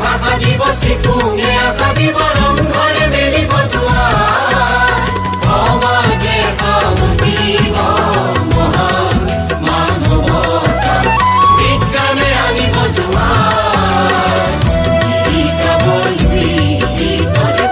ভাষা দিব চিকুঙে আশা দিব ৰংঘৰে মেলিব দুৱাৰ সমাজে সামুতিব মহান মানৱতা বিজ্ঞানে আনিব জোৱাৰ জীৱিকা বলি কৰে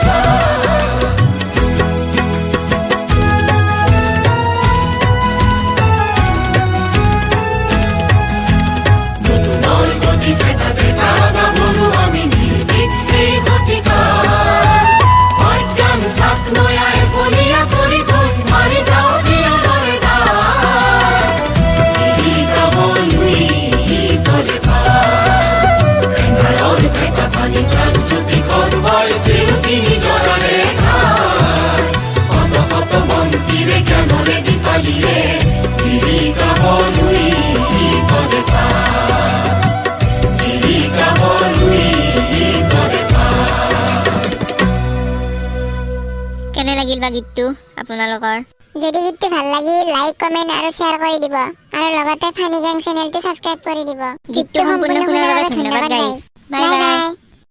কেনে লাগিল বা গীতটো আপোনালোকৰ? যদি গীতটো ভাল লাগিল লাইক কমেন্ট আৰু শ্বেয়াৰ কৰি দিব আৰু লগতে ফানি গেং চেনেলটো সাবস্ক্ৰাইব কৰি দিব। গীতটো সম্পূৰ্ণ শুনাৰ বাবে ধন্যবাদ গাইজ। Bye bye.